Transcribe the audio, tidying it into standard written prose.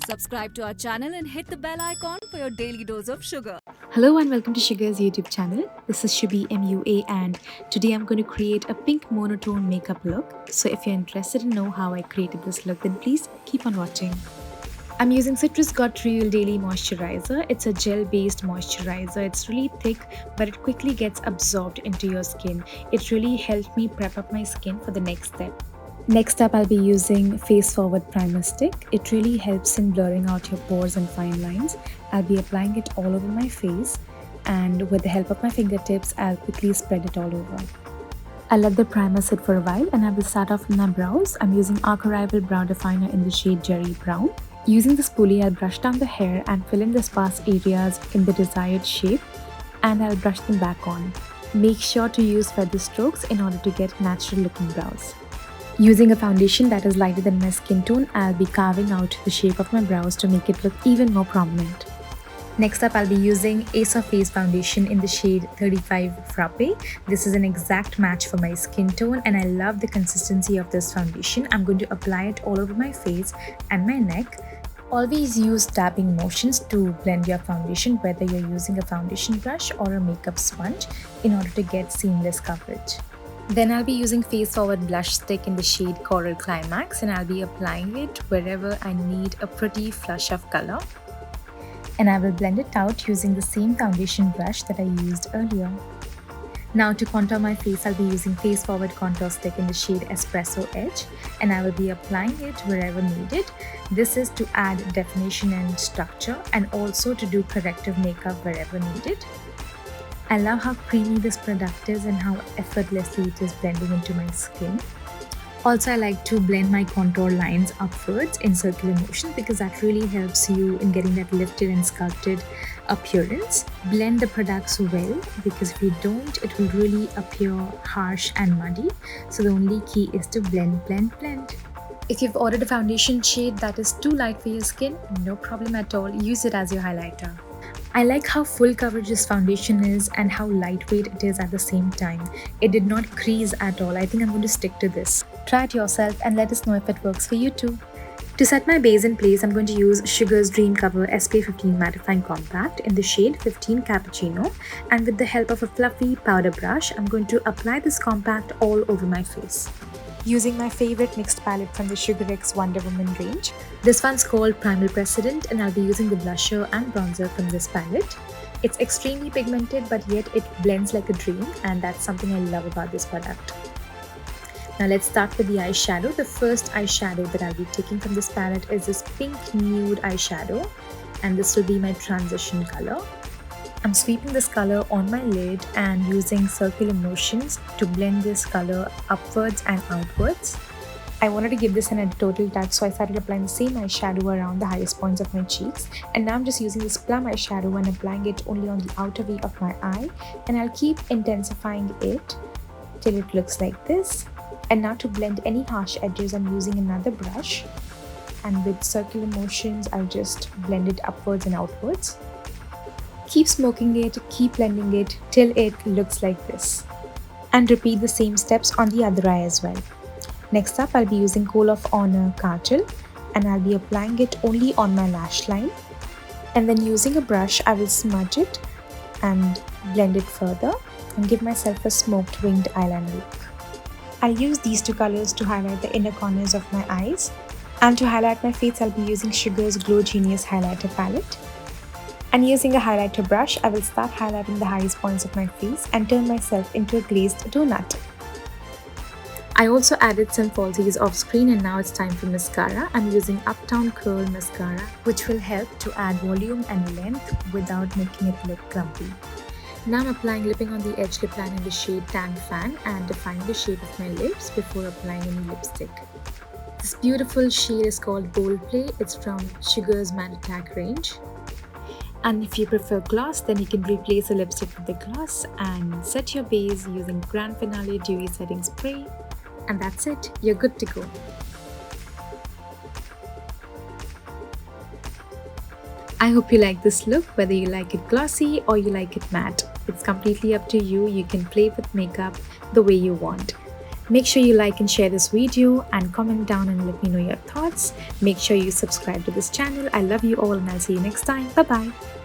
Subscribe to our channel and hit the bell icon for your daily dose of sugar. Hello and welcome to Sugar's YouTube channel. This is Shubi MUA and today I'm going to create a pink monotone makeup look. So if you're interested to know how I created this look, then please keep on watching. I'm using Citrus Got Real Daily Moisturizer. It's a gel-based moisturizer. It's really thick, but it quickly gets absorbed into your skin. It really helped me prep up my skin for the next step. Next up, I'll be using Face Forward Primer Stick. It really helps in blurring out your pores and fine lines. I'll be applying it all over my face, and with the help of my fingertips, I'll quickly spread it all over. I'll let the primer sit for a while and I will start off with my brows. I'm using Arc-Rival Brow Definer in the shade Jerry Brown. Using the spoolie, I'll brush down the hair and fill in the sparse areas in the desired shape, and I'll brush them back on. Make sure to use feather strokes in order to get natural looking brows. Using a foundation that is lighter than my skin tone, I'll be carving out the shape of my brows to make it look even more prominent. Next up, I'll be using Ace of Face foundation in the shade 35 Frappe. This is an exact match for my skin tone and I love the consistency of this foundation. I'm going to apply it all over my face and my neck. Always use tapping motions to blend your foundation, whether you're using a foundation brush or a makeup sponge, in order to get seamless coverage. Then I'll be using Face Forward Blush Stick in the shade Coral Climax, and I'll be applying it wherever I need a pretty flush of color. And I will blend it out using the same foundation brush that I used earlier. Now to contour my face, I'll be using Face Forward Contour Stick in the shade Espresso Edge, and I will be applying it wherever needed. This is to add definition and structure, and also to do corrective makeup wherever needed. I love how creamy this product is and how effortlessly it is blending into my skin. Also, I like to blend my contour lines upwards in circular motion because that really helps you in getting that lifted and sculpted appearance. Blend the products well, because if you don't, it will really appear harsh and muddy. So the only key is to blend, blend, blend. If you've ordered a foundation shade that is too light for your skin, no problem at all, use it as your highlighter. I like how full coverage this foundation is and how lightweight it is at the same time. It did not crease at all. I think I'm going to stick to this. Try it yourself and let us know if it works for you too. To set my base in place, I'm going to use Sugar's Dream Cover SPF 15 Mattifying Compact in the shade 15 Cappuccino, and with the help of a fluffy powder brush, I'm going to apply this compact all over my face. Using my favorite mixed palette from the Sugar X Wonder Woman range. This one's called Primal Precedent, and I'll be using the blusher and bronzer from this palette. It's extremely pigmented, but yet it blends like a dream, and that's something I love about this product. Now let's start with the eyeshadow. The first eyeshadow that I'll be taking from this palette is this pink nude eyeshadow, and this will be my transition color. I'm sweeping this color on my lid and using circular motions to blend this color upwards and outwards. I wanted to give this a total touch, so I started applying the same eyeshadow around the highest points of my cheeks. And now I'm just using this plum eyeshadow and applying it only on the outer V of my eye. And I'll keep intensifying it till it looks like this. And now to blend any harsh edges, I'm using another brush. And with circular motions, I'll just blend it upwards and outwards. Keep smoking it, keep blending it till it looks like this. And repeat the same steps on the other eye as well. Next up, I'll be using Kohl of Honor Kajal, and I'll be applying it only on my lash line. And then using a brush, I will smudge it and blend it further and give myself a smoked winged eyeliner look. I'll use these two colors to highlight the inner corners of my eyes. And to highlight my face, I'll be using Sugar's Glow Genius Highlighter Palette. And using a highlighter brush, I will start highlighting the highest points of my face and turn myself into a glazed donut. I also added some falsies off screen, and now it's time for mascara. I'm using Uptown Curl Mascara, which will help to add volume and length without making it look clumpy. Now I'm applying lipping on the edge lip line in the shade Tan Fan and defining the shape of my lips before applying any lipstick. This beautiful shade is called Bold Play. It's from Sugar's Matte Attack range. And if you prefer gloss, then you can replace a lipstick with the gloss and set your base using Grand Finale Dewy Setting Spray. And that's it, you're good to go. I hope you like this look, whether you like it glossy or you like it matte. It's completely up to you. You can play with makeup the way you want. Make sure you like and share this video and comment down and let me know your thoughts. Make sure you subscribe to this channel. I love you all and I'll see you next time. Bye bye.